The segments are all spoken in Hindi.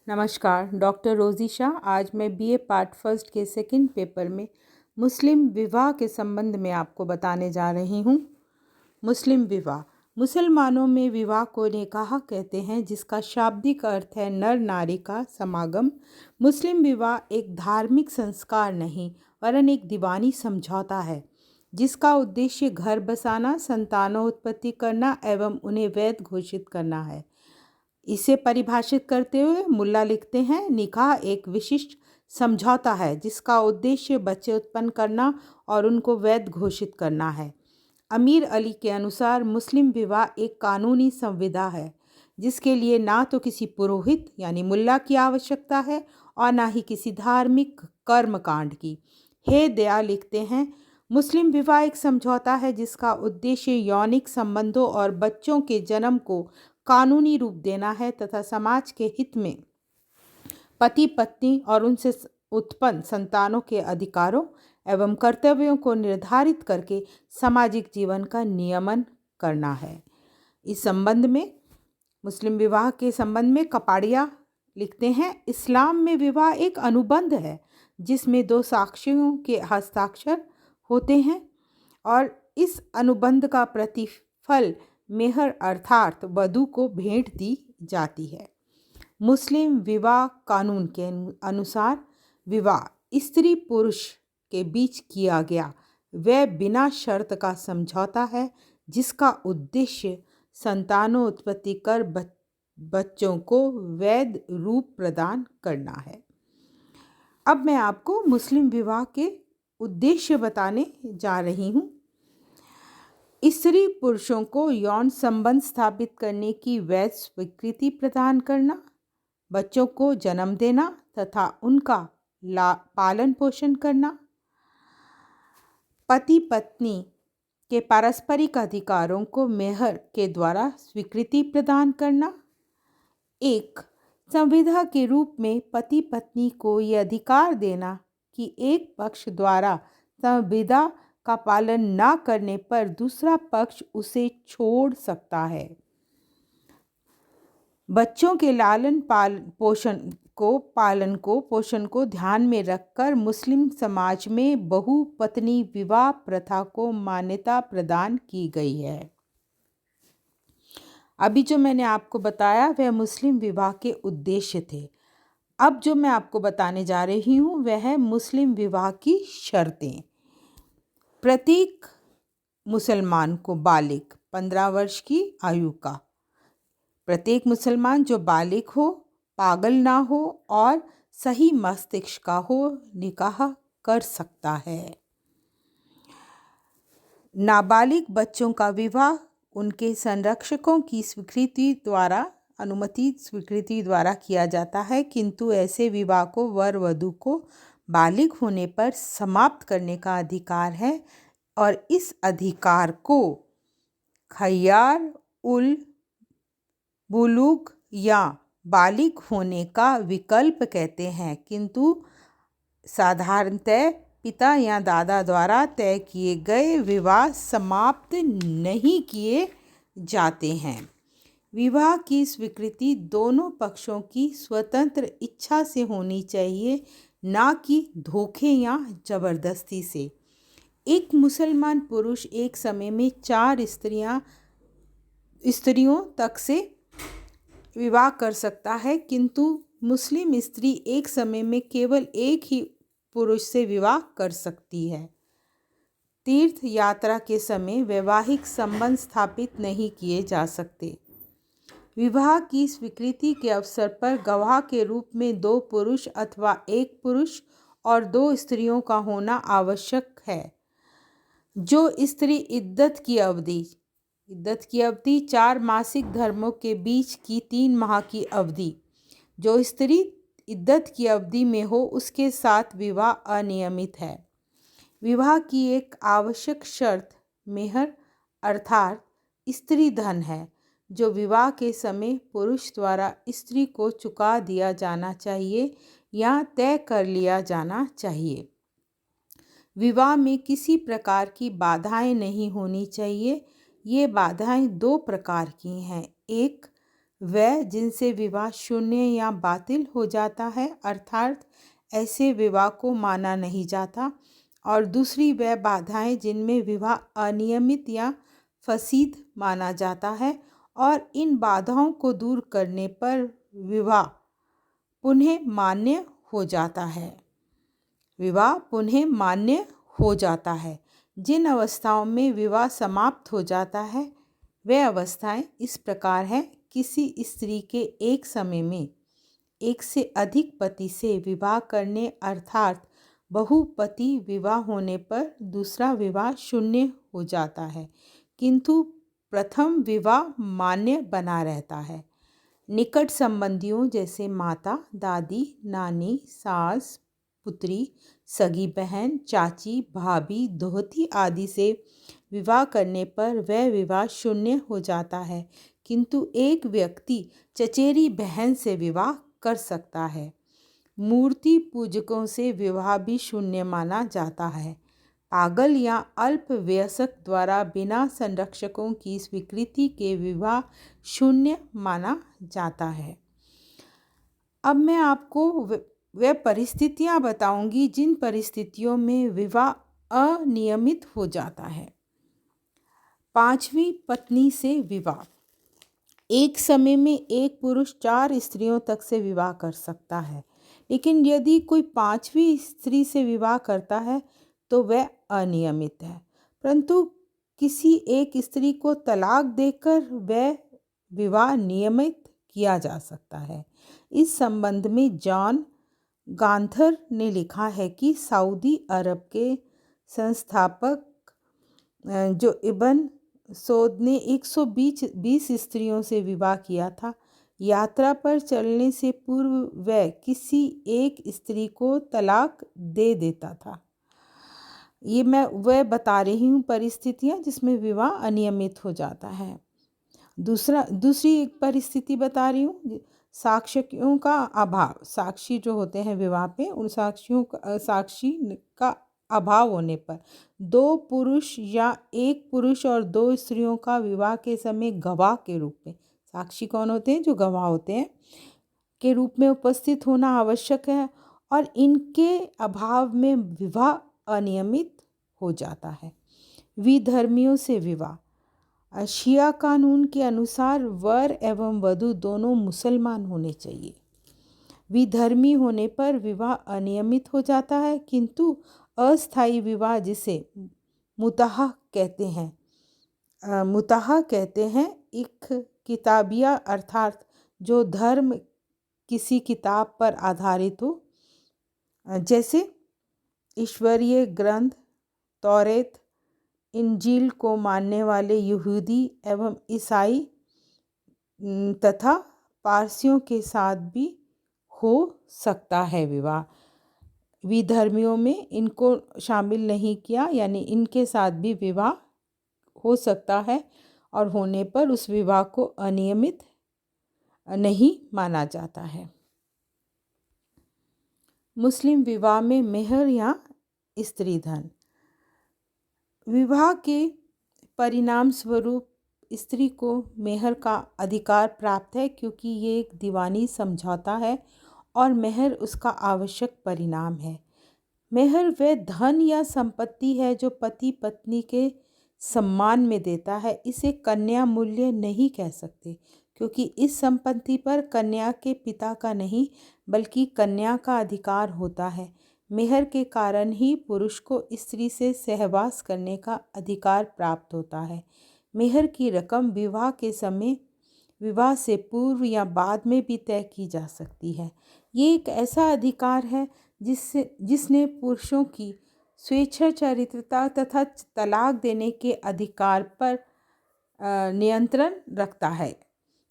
नमस्कार, डॉक्टर रोज़ी शाह। आज मैं बीए पार्ट फर्स्ट के सेकंड पेपर में मुस्लिम विवाह के संबंध में आपको बताने जा रही हूँ। मुस्लिम विवाह मुसलमानों में विवाह को निकाह कहते हैं, जिसका शाब्दिक अर्थ है नर नारी का समागम। मुस्लिम विवाह एक धार्मिक संस्कार नहीं वरन एक दीवानी समझौता है, जिसका उद्देश्य घर बसाना, संतानोत्पत्ति करना एवं उन्हें वैध घोषित करना है। इसे परिभाषित करते हुए मुल्ला लिखते हैं, निकाह एक विशिष्ट समझौता है जिसका उद्देश्य बच्चे उत्पन्न करना और उनको वैध घोषित करना है। अमीर अली के अनुसार मुस्लिम विवाह एक कानूनी संविदा है, जिसके लिए ना तो किसी पुरोहित यानी मुल्ला की आवश्यकता है और ना ही किसी धार्मिक कर्मकांड की। हे दया लिखते हैं, मुस्लिम विवाह एक समझौता है जिसका उद्देश्य यौनिक संबंधों और बच्चों के जन्म को कानूनी रूप देना है तथा समाज के हित में पति पत्नी और उनसे उत्पन्न संतानों के अधिकारों एवं कर्तव्यों को निर्धारित करके सामाजिक जीवन का नियमन करना है। इस संबंध में मुस्लिम विवाह के संबंध में कपाड़िया लिखते हैं, इस्लाम में विवाह एक अनुबंध है जिसमें दो साक्षियों के हस्ताक्षर होते हैं और इस अनुबंध का प्रतिफल मेहर अर्थात वधू को भेंट दी जाती है। मुस्लिम विवाह कानून के अनुसार विवाह स्त्री पुरुष के बीच किया गया वह बिना शर्त का समझौता है, जिसका उद्देश्य संतानोत्पत्ति कर बच्चों को वैध रूप प्रदान करना है। अब मैं आपको मुस्लिम विवाह के उद्देश्य बताने जा रही हूँ। स्त्री पुरुषों को यौन संबंध स्थापित करने की वैध स्वीकृति प्रदान करना, बच्चों को जन्म देना तथा उनका पालन पोषण करना, पति पत्नी के पारस्परिक अधिकारों को मेहर के द्वारा स्वीकृति प्रदान करना, एक संविदा के रूप में पति पत्नी को ये अधिकार देना कि एक पक्ष द्वारा संविदा का पालन न करने पर दूसरा पक्ष उसे छोड़ सकता है। बच्चों के लालन पोषण को ध्यान में रखकर मुस्लिम समाज में बहुपत्नी विवाह प्रथा को मान्यता प्रदान की गई है। अभी जो मैंने आपको बताया वह मुस्लिम विवाह के उद्देश्य थे। अब जो मैं आपको बताने जा रही हूँ वह है मुस्लिम विवाह की शर्तें। प्रत्येक मुसलमान को बालिग 15 वर्ष की आयु का, प्रत्येक मुसलमान जो बालिग हो, पागल ना हो और सही मस्तिष्क का हो, निकाह कर सकता है। नाबालिग बच्चों का विवाह उनके संरक्षकों की अनुमति स्वीकृति द्वारा किया जाता है, किंतु ऐसे विवाह को वर वधू को बालिग होने पर समाप्त करने का अधिकार है और इस अधिकार को खैयार उल बुलूग या बालिग होने का विकल्प कहते हैं, किंतु साधारणतः पिता या दादा द्वारा तय किए गए विवाह समाप्त नहीं किए जाते हैं। विवाह की स्वीकृति दोनों पक्षों की स्वतंत्र इच्छा से होनी चाहिए, ना कि धोखे या जबरदस्ती से। एक मुसलमान पुरुष एक समय में 4 स्त्रियों तक से विवाह कर सकता है, किंतु मुस्लिम स्त्री एक समय में केवल एक ही पुरुष से विवाह कर सकती है। तीर्थ यात्रा के समय वैवाहिक संबंध स्थापित नहीं किए जा सकते। विवाह की स्वीकृति के अवसर पर गवाह के रूप में 2 पुरुष अथवा 1 पुरुष और 2 स्त्रियों का होना आवश्यक है। जो स्त्री इद्दत की अवधि 4 मासिक धर्मों के बीच की 3 माह की अवधि, जो स्त्री इद्दत की अवधि में हो उसके साथ विवाह अनियमित है। विवाह की एक आवश्यक शर्त मेहर अर्थात स्त्री धन है, जो विवाह के समय पुरुष द्वारा स्त्री को चुका दिया जाना चाहिए या तय कर लिया जाना चाहिए। विवाह में किसी प्रकार की बाधाएं नहीं होनी चाहिए। ये बाधाएं 2 प्रकार की हैं। एक, वह जिनसे विवाह शून्य या बातिल हो जाता है अर्थात ऐसे विवाह को माना नहीं जाता, और दूसरी वह बाधाएं जिनमें विवाह अनियमित या फसीद माना जाता है और इन बाधाओं को दूर करने पर विवाह पुनः मान्य हो जाता है। विवाह पुनः मान्य हो जाता है। जिन अवस्थाओं में विवाह समाप्त हो जाता है वह अवस्थाएं इस प्रकार हैं। किसी स्त्री के एक समय में एक से अधिक पति से विवाह करने अर्थात बहुपति विवाह होने पर दूसरा विवाह शून्य हो जाता है, किंतु प्रथम विवाह मान्य बना रहता है। निकट संबंधियों जैसे माता, दादी, नानी, सास, पुत्री, सगी बहन, चाची, भाभी, दोहती आदि से विवाह करने पर वह विवाह शून्य हो जाता है, किंतु एक व्यक्ति चचेरी बहन से विवाह कर सकता है। मूर्ति पूजकों से विवाह भी शून्य माना जाता है। पागल या अल्प वयस्क द्वारा बिना संरक्षकों की स्वीकृति के विवाह शून्य माना जाता है। अब मैं आपको वह परिस्थितियां बताऊंगी जिन परिस्थितियों में विवाह अनियमित हो जाता है। पांचवी पत्नी से विवाह। एक समय में एक पुरुष 4 स्त्रियों तक से विवाह कर सकता है, लेकिन यदि कोई 5वीं स्त्री से विवाह करता है तो वह अनियमित है। परंतु किसी एक स्त्री को तलाक देकर वह विवाह नियमित किया जा सकता है। इस संबंध में जॉन गांथर ने लिखा है कि सऊदी अरब के संस्थापक जो इब्न सौद ने 120 स्त्रियों से विवाह किया था। यात्रा पर चलने से पूर्व वह किसी एक स्त्री को तलाक दे देता था। ये मैं वह बता रही हूँ परिस्थितियाँ जिसमें विवाह अनियमित हो जाता है। दूसरी एक परिस्थिति बता रही हूँ, साक्ष्यों का अभाव। साक्षी जो होते हैं विवाह पे, उन साक्षी का अभाव होने पर 2 पुरुष या एक पुरुष और 2 स्त्रियों का विवाह के समय गवाह के रूप में, साक्षी कौन होते हैं? जो गवाह होते हैं, के रूप में उपस्थित होना आवश्यक है, और इनके अभाव में विवाह अनियमित हो जाता है। विधर्मियों से विवाह। शिया कानून के अनुसार वर एवं वधू दोनों मुसलमान होने चाहिए। विधर्मी होने पर विवाह अनियमित हो जाता है, किंतु अस्थायी विवाह जिसे मुताह कहते हैं एक किताबिया अर्थात जो धर्म किसी किताब पर आधारित हो, जैसे ईश्वरीय ग्रंथ तौरेत, इंजील को मानने वाले यहूदी एवं ईसाई तथा पारसियों के साथ भी हो सकता है विवाह। विधर्मियों में इनको शामिल नहीं किया, यानी इनके साथ भी विवाह हो सकता है और होने पर उस विवाह को अनियमित नहीं माना जाता है। मुस्लिम विवाह में मेहर या स्त्री धन। विवाह के परिणाम स्वरूप स्त्री को मेहर का अधिकार प्राप्त है, क्योंकि ये एक दीवानी समझौता है और मेहर उसका आवश्यक परिणाम है। मेहर वह धन या संपत्ति है जो पति पत्नी के सम्मान में देता है। इसे कन्या मूल्य नहीं कह सकते, क्योंकि इस संपत्ति पर कन्या के पिता का नहीं बल्कि कन्या का अधिकार होता है। मेहर के कारण ही पुरुष को स्त्री से सहवास करने का अधिकार प्राप्त होता है। मेहर की रकम विवाह के समय, विवाह से पूर्व या बाद में भी तय की जा सकती है। ये एक ऐसा अधिकार है जिसने पुरुषों की स्वेच्छाचारिता तथा तलाक देने के अधिकार पर नियंत्रण रखता है।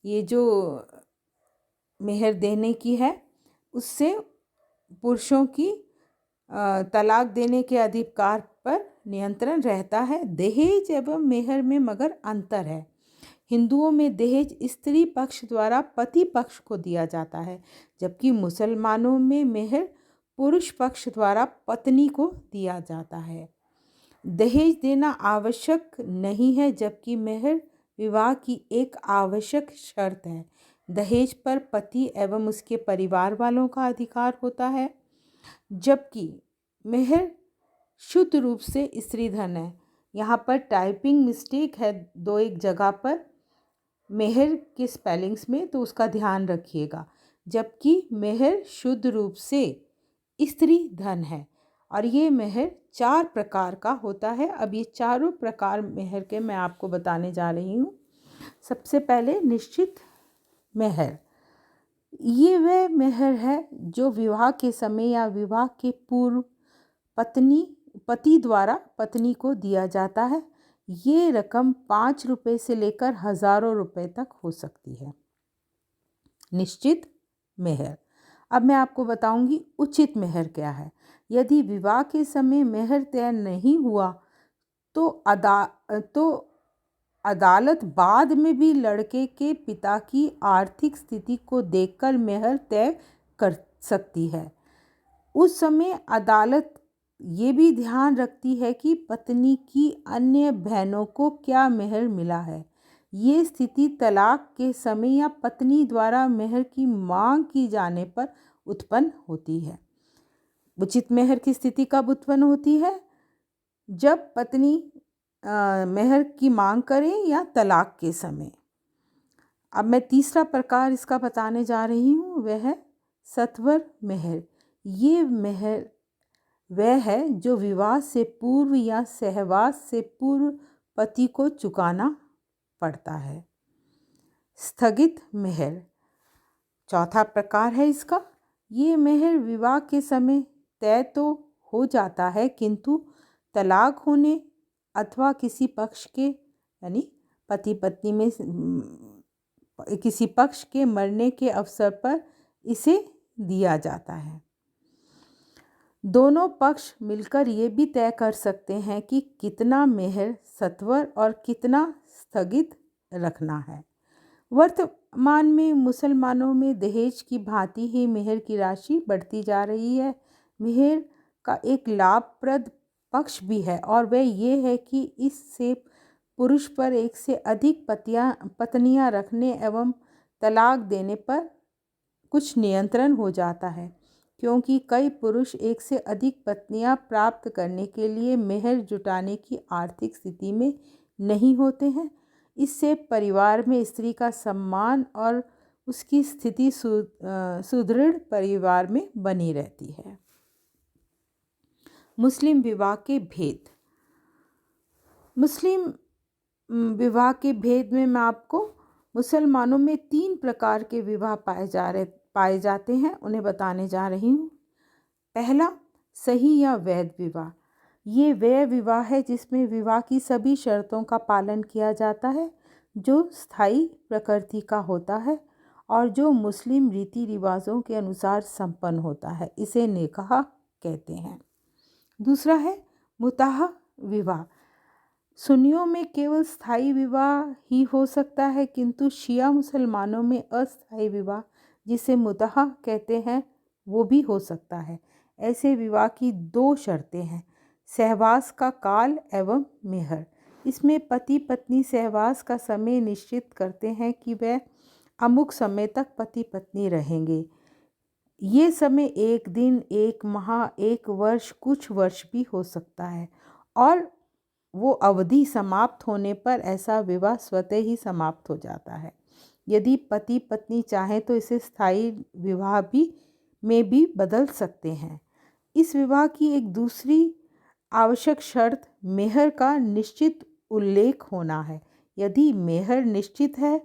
ये जो मेहर देने की है उससे पुरुषों की तलाक देने के अधिकार पर नियंत्रण रहता है। दहेज एवं मेहर में मगर अंतर है। हिंदुओं में दहेज स्त्री पक्ष द्वारा पति पक्ष को दिया जाता है, जबकि मुसलमानों में मेहर पुरुष पक्ष द्वारा पत्नी को दिया जाता है। दहेज देना आवश्यक नहीं है, जबकि मेहर विवाह की एक आवश्यक शर्त है। दहेज पर पति एवं उसके परिवार वालों का अधिकार होता है, जबकि मेहर शुद्ध रूप से स्त्री धन है। यहाँ पर टाइपिंग मिस्टेक है दो एक जगह पर मेहर के स्पेलिंग्स में, तो उसका ध्यान रखिएगा। जबकि मेहर शुद्ध रूप से स्त्री धन है और ये मेहर 4 प्रकार का होता है। अब ये चारों प्रकार मेहर के मैं आपको बताने जा रही हूँ। सबसे पहले निश्चित मेहर। ये वह मेहर है जो विवाह के समय या विवाह के पूर्व पति द्वारा पत्नी को दिया जाता है। ये रकम 5 रुपये से लेकर हज़ारों रुपए तक हो सकती है। निश्चित मेहर। अब मैं आपको बताऊंगी उचित मेहर क्या है। यदि विवाह के समय मेहर तय नहीं हुआ तो अदालत बाद में भी लड़के के पिता की आर्थिक स्थिति को देखकर मेहर तय कर सकती है। उस समय अदालत ये भी ध्यान रखती है कि पत्नी की अन्य बहनों को क्या मेहर मिला है। ये स्थिति तलाक के समय या पत्नी द्वारा मेहर की मांग की जाने पर उत्पन्न होती है। उचित मेहर की स्थिति कब उत्पन्न होती है? जब पत्नी मेहर की मांग करे या तलाक के समय। अब मैं तीसरा प्रकार इसका बताने जा रही हूँ, वह है सत्वर मेहर। ये मेहर वह है जो विवाह से पूर्व या सहवास से पूर्व पति को चुकाना पड़ता है। स्थगित मेहर चौथा प्रकार है इसका। ये मेहर विवाह के समय तय तो हो जाता है, किंतु तलाक होने अथवा किसी पक्ष के यानी पति पत्नी में किसी पक्ष के मरने के अवसर पर इसे दिया जाता है। दोनों पक्ष मिलकर ये भी तय कर सकते हैं कि कितना मेहर सत्वर और कितना स्थगित रखना है। वर्तमान में मुसलमानों में दहेज की भांति ही मेहर की राशि बढ़ती जा रही है। मेहर का एक लाभप्रद पक्ष भी है और वह ये है कि इससे पुरुष पर एक से अधिक पत्नियां रखने एवं तलाक देने पर कुछ नियंत्रण हो जाता है, क्योंकि कई पुरुष एक से अधिक पत्नियां प्राप्त करने के लिए मेहर जुटाने की आर्थिक स्थिति में नहीं होते हैं। इससे परिवार में स्त्री का सम्मान और उसकी स्थिति सुदृढ़ परिवार में बनी रहती है। मुस्लिम विवाह के भेद। मुस्लिम विवाह के भेद में मैं आपको मुसलमानों में 3 प्रकार के विवाह पाए जाते हैं, उन्हें बताने जा रही हूँ। पहला, सही या वैध विवाह। ये वह विवाह है जिसमें विवाह की सभी शर्तों का पालन किया जाता है, जो स्थायी प्रकृति का होता है और जो मुस्लिम रीति रिवाजों के अनुसार संपन्न होता है। इसे निकाह कहते हैं। दूसरा है मुताह विवाह। सुन्नियों में केवल स्थायी विवाह ही हो सकता है, किंतु शिया मुसलमानों में अस्थायी विवाह, जिसे मुताह कहते हैं, वो भी हो सकता है। ऐसे विवाह की 2 शर्तें हैं, सहवास का काल एवं मेहर। इसमें पति पत्नी सहवास का समय निश्चित करते हैं कि वह अमुक समय तक पति पत्नी रहेंगे। ये समय 1 दिन, 1 माह, 1 वर्ष, कुछ वर्ष भी हो सकता है और वो अवधि समाप्त होने पर ऐसा विवाह स्वतः ही समाप्त हो जाता है। यदि पति पत्नी चाहें तो इसे स्थायी विवाह में भी बदल सकते हैं। इस विवाह की एक दूसरी आवश्यक शर्त मेहर का निश्चित उल्लेख होना है। यदि मेहर निश्चित है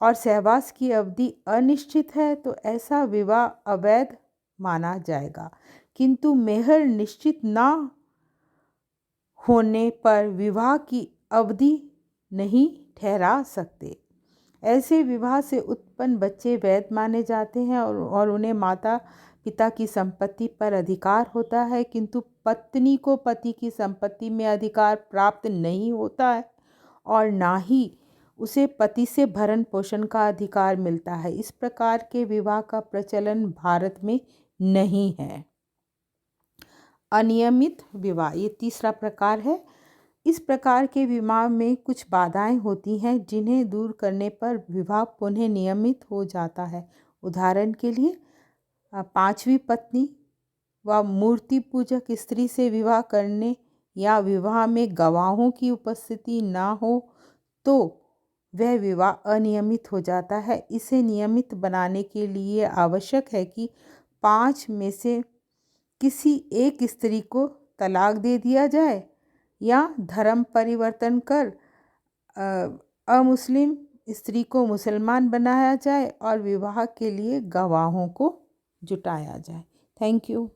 और सहवास की अवधि अनिश्चित है तो ऐसा विवाह अवैध माना जाएगा, किंतु मेहर निश्चित ना होने पर विवाह की अवधि नहीं ठहरा सकते। ऐसे विवाह से उत्पन्न बच्चे वैध माने जाते हैं और उन्हें माता पिता की संपत्ति पर अधिकार होता है, किंतु पत्नी को पति की संपत्ति में अधिकार प्राप्त नहीं होता है और ना ही उसे पति से भरण पोषण का अधिकार मिलता है। इस प्रकार के विवाह का प्रचलन भारत में नहीं है। अनियमित विवाह, ये तीसरा प्रकार है। इस प्रकार के विवाह में कुछ बाधाएं होती हैं जिन्हें दूर करने पर विवाह पुनः नियमित हो जाता है। उदाहरण के लिए पांचवी पत्नी व मूर्ति पूजक स्त्री से विवाह करने या विवाह में गवाहों की उपस्थिति ना हो तो वह विवाह अनियमित हो जाता है। इसे नियमित बनाने के लिए आवश्यक है कि 5 में से किसी एक स्त्री को तलाक दे दिया जाए या धर्म परिवर्तन कर अमुस्लिम स्त्री को मुसलमान बनाया जाए और विवाह के लिए गवाहों को जुटाया जाए। Thank you.